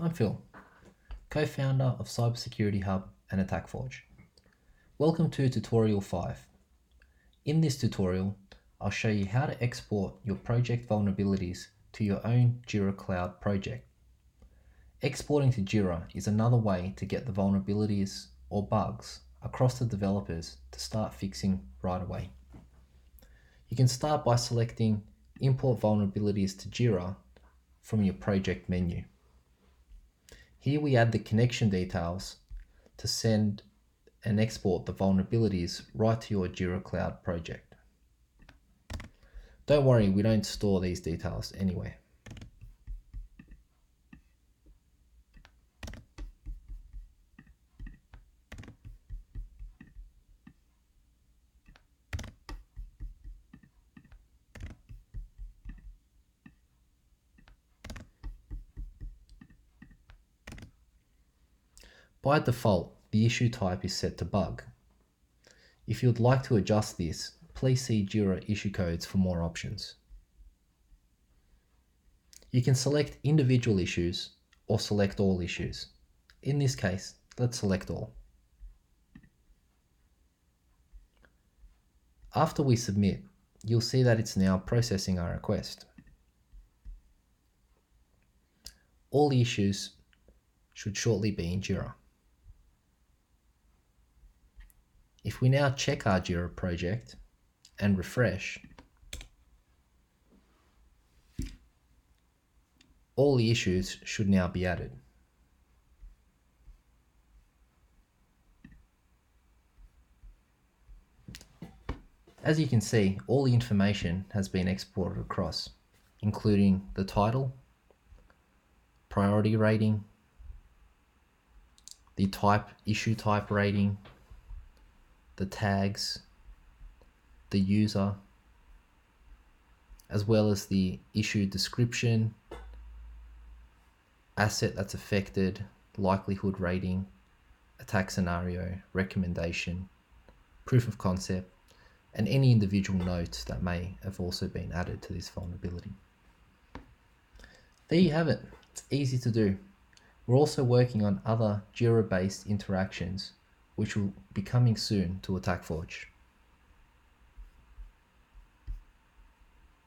I'm Phil, co-founder of Cybersecurity Hub and AttackForge. Welcome to Tutorial05. In this tutorial, I'll show you how to export your project vulnerabilities to your own JIRA Cloud project. Exporting to JIRA is another way to get the vulnerabilities or bugs across to developers to start fixing right away. You can start by selecting Import Vulnerabilities to JIRA from your project menu. Here we add the connection details to send and export the vulnerabilities right to your JIRA Cloud project. Don't worry, we don't store these details anywhere. By default, the issue type is set to bug. If you would like to adjust this, please see JIRA issue codes for more options. You can select individual issues or select all issues. In this case, let's select all. After we submit, you'll see that it's now processing our request. All the issues should shortly be in JIRA. If we now check our JIRA project and refresh, all the issues should now be added. As you can see, all the information has been exported across, including the title, priority rating, the issue type rating, the tags, the user, as well as the issue description, asset that's affected, likelihood rating, attack scenario, recommendation, proof of concept, and any individual notes that may have also been added to this vulnerability. There you have it. It's easy to do. We're also working on other JIRA-based interactions which will be coming soon to AttackForge.